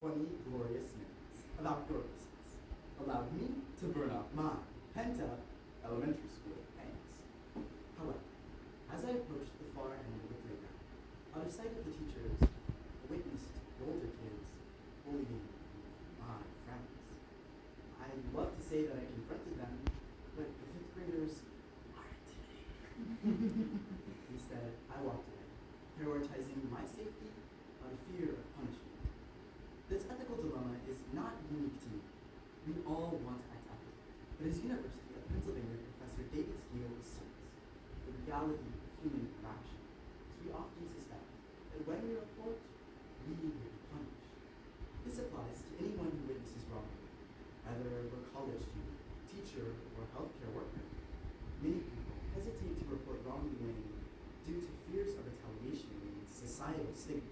20 glorious minutes of outdoorsness allowed me to burn off my pent-up elementary school angst. However, as I approached the far end of the playground, out of sight of the teachers, I witnessed the older kids bullying my friends. I'd love to say that I confronted them, but the fifth graders are intimidating. Instead, I walked away, prioritizing my safety out of fear of punishment. This ethical dilemma is not unique to me. We all want to act ethically, but as University of Pennsylvania Professor David Steele asserts, the reality of human interaction is we often suspect that when we report, we will be punished. This applies to anyone who witnesses wrongdoing, whether we're a college student, teacher, or healthcare worker. Many people hesitate to report wrongdoing due to fears of retaliation and societal stigma.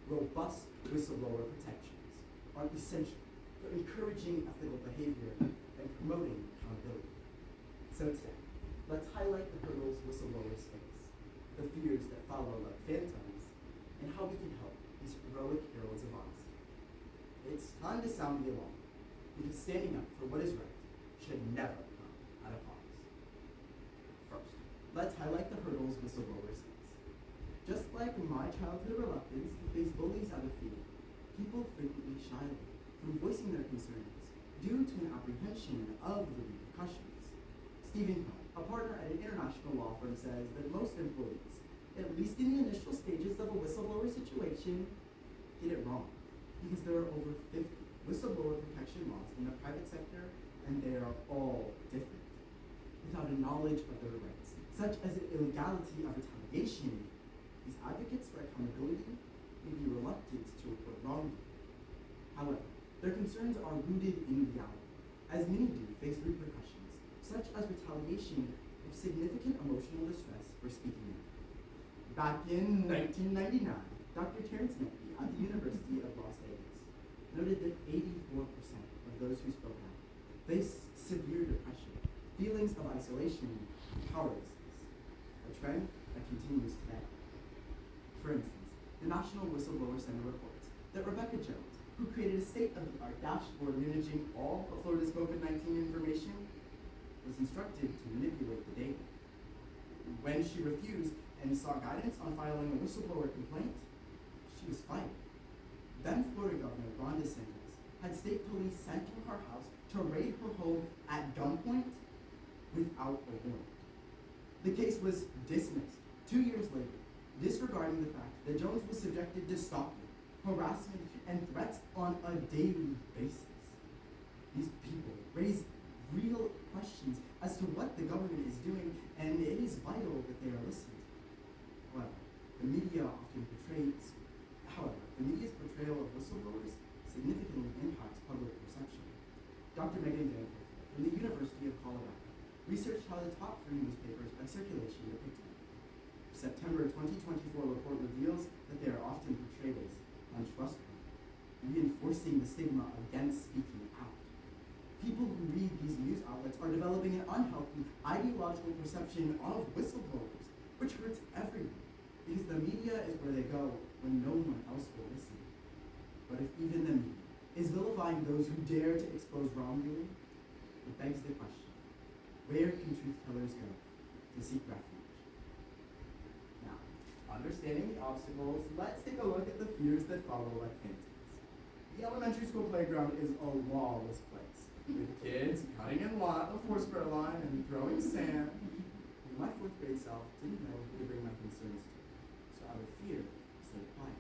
Robust whistleblower protections are essential for encouraging ethical behavior and promoting accountability. So today, let's highlight the hurdles whistleblowers face, the fears that follow like phantoms, and how we can help these heroic heroes of honesty. It's time to sound the alarm, because standing up for what is right should never come at a cost. First, let's highlight the hurdles whistleblowers face. Just like my childhood reluctance to face bullies out of fear, people frequently shy away from voicing their concerns due to an apprehension of the repercussions. Stephen Cohn, a partner at an international law firm, says that most employees, at least in the initial stages of a whistleblower situation, get it wrong, because there are over 50 whistleblower protection laws in the private sector, and they are all different. Without a knowledge of their rights, such as the illegality of retaliation, these advocates for accountability may be reluctant to report wrongdoing. However, their concerns are rooted in reality, as many do face repercussions, such as retaliation or significant emotional distress for speaking out. Back in 1999, Dr. Terrence Menke at the University of Las Vegas noted that 84% of those who spoke out faced severe depression, feelings of isolation, and powerlessness, a trend that continues today. For instance, the National Whistleblower Center reports that Rebecca Jones, who created a state-of-the-art dashboard managing all of Florida's COVID-19 information, was instructed to manipulate the data. When she refused and sought guidance on filing a whistleblower complaint, she was fired. Then Florida Governor Ron DeSantis had state police sent to her house to raid her home at gunpoint without a warrant. The case was dismissed 2 years later, disregarding the fact that Jones was subjected to stalking, harassment, and threats on a daily basis. These people raise real questions as to what the government is doing, and it is vital that they are listened to. However, the media's portrayal of whistleblowers significantly impacts public perception. Dr. Megan Van Kerkhove from the University of Colorado researched how the top 3 newspapers by circulation depict them. September 2024 report reveals that they are often portrayed as untrustworthy, reinforcing the stigma against speaking out. People who read these news outlets are developing an unhealthy ideological perception of whistleblowers, which hurts everyone, because the media is where they go when no one else will listen. But if even the media is vilifying those who dare to expose wrongdoing, it begs the question, where can truth tellers go to seek refuge? Understanding the obstacles, let's take a look at the fears that follow like phantoms. The elementary school playground is a lawless place, with kids cutting in a foursquare line and throwing sand. And my 4th grade self didn't know who to bring my concerns to, so out of fear, I stayed quiet.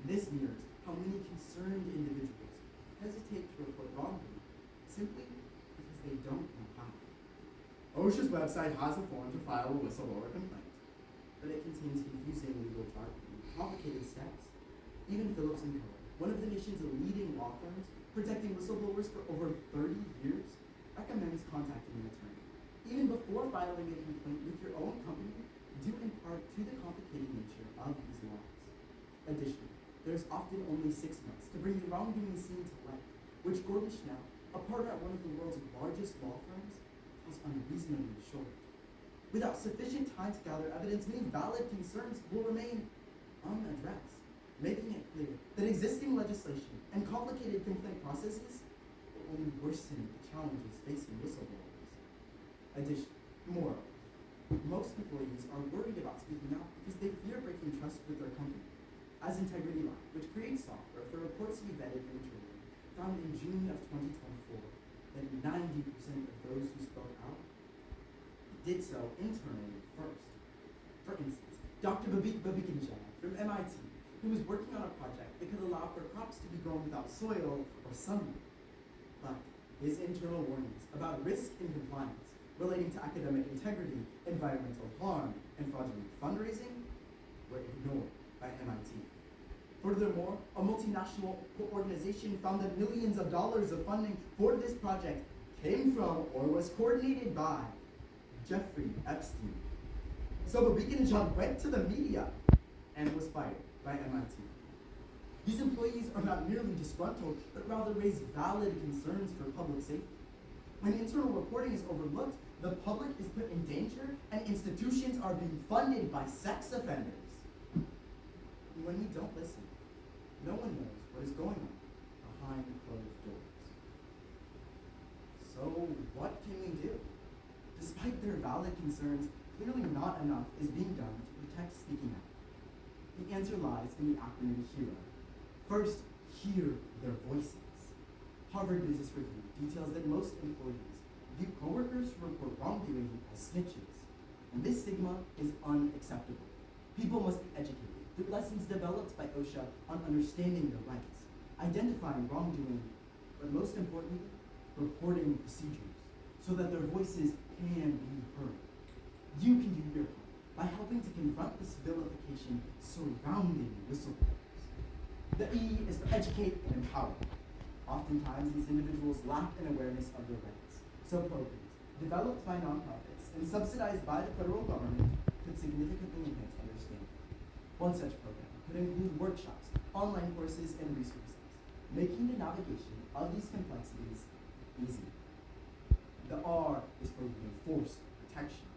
This mirrors how many concerned individuals hesitate to report wrongdoing simply because they don't know how. OSHA's website has a form to file a whistleblower complaint, but it contains confusing legal jargon and complicated steps. Even Phillips & Co., one of the nation's leading law firms protecting whistleblowers for over 30 years, recommends contacting an attorney, even before filing a complaint with your own company, due in part to the complicated nature of these laws. Additionally, there's often only 6 months to bring the wrongdoing seen to light, which Gordon Schnell, a partner at one of the world's largest law firms, feels unreasonably short. Without sufficient time to gather evidence, many valid concerns will remain unaddressed. making it clear that existing legislation and complicated complaint processes will only worsen the challenges facing whistleblowers. Moreover, most employees are worried about speaking out because they fear breaking trust with their company. As Integrity Lab, which creates software for reports to be vetted internally, found in June of 2024 that 90% of those who spoke out did so internally first. For instance, Dr. Babik Babikinjan from MIT, who was working on a project that could allow for crops to be grown without soil or sunlight. But his internal warnings about risk and compliance relating to academic integrity, environmental harm, and fraudulent fundraising were ignored by MIT. Furthermore, a multinational organization found that millions of dollars of funding for this project came from or was coordinated by Jeffrey Epstein. So Babikinjan went to the media and was fired by MIT. These employees are not merely disgruntled, but rather raise valid concerns for public safety. When internal reporting is overlooked, the public is put in danger and institutions are being funded by sex offenders. And when we don't listen, no one knows what is going on behind closed doors. So what can we do? Despite their valid concerns, clearly not enough is being done to protect speaking out. The answer lies in the acronym HERO. First, hear their voices. Harvard Business Review details that most employees view coworkers who report wrongdoing as snitches, and this stigma is unacceptable. People must be educated through lessons developed by OSHA on understanding their rights, identifying wrongdoing, but most importantly, reporting procedures so that their voices can be heard. You can do your part by helping to confront this vilification surrounding whistleblowers. The E is for educate and empower. Oftentimes, these individuals lack an awareness of their rights, so programs developed by nonprofits and subsidized by the federal government could significantly enhance understanding. One such program could include workshops, online courses, and resources, making the navigation of these complexities easy. The R is for reinforced protections.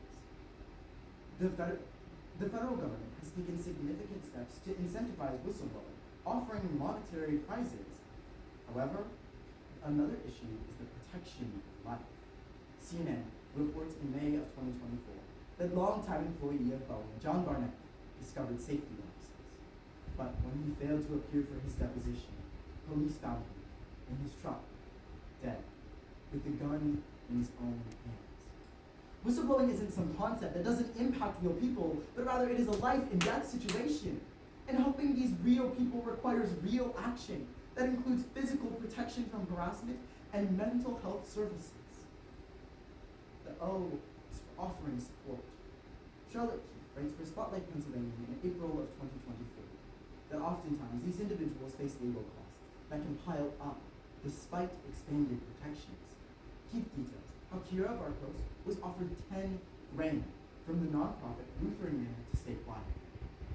The federal government has taken significant steps to incentivize whistleblowing, offering monetary prizes. However, another issue is the protection of life. CNN reports in May of 2024 that longtime employee of Boeing, John Barnett, discovered safety lapses. But when he failed to appear for his deposition, police found him in his truck, dead, with the gun in his own hands. Whistleblowing isn't some concept that doesn't impact real people, but rather it is a life and death situation. And helping these real people requires real action that includes physical protection from harassment and mental health services. The O is for offering support. Charlotte Keith writes for Spotlight Pennsylvania in April of 2024 that oftentimes these individuals face legal costs that can pile up despite expanded protections. Keith details how Kira Varkos was offered $10,000 from the nonprofit Lutheran Man to stay quiet.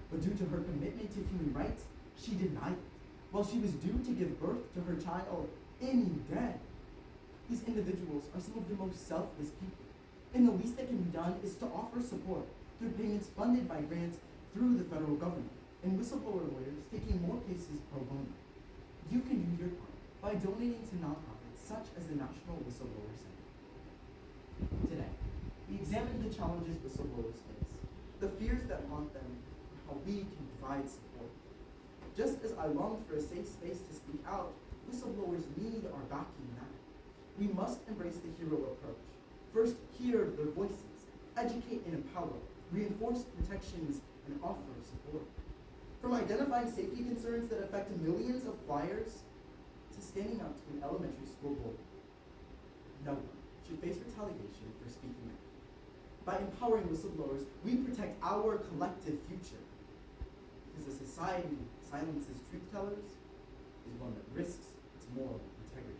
But due to her commitment to human rights, she denied it, while she was due to give birth to her child any day. These individuals are some of the most selfless people, and the least that can be done is to offer support through payments funded by grants through the federal government, and whistleblower lawyers taking more cases pro bono. You can do your part by donating to nonprofits such as the National Whistleblower Center. Today, we examined the challenges whistleblowers face, the fears that haunt them, and how we can provide support. Just as I longed for a safe space to speak out, whistleblowers need our backing now. We must embrace the hero approach. First, hear their voices, educate and empower, reinforce protections, and offer support. From identifying safety concerns that affect millions of flyers to standing up to an elementary school board, no one should face retaliation for speaking out. By empowering whistleblowers, we protect our collective future. Because a society that silences truth tellers is one that risks its moral integrity.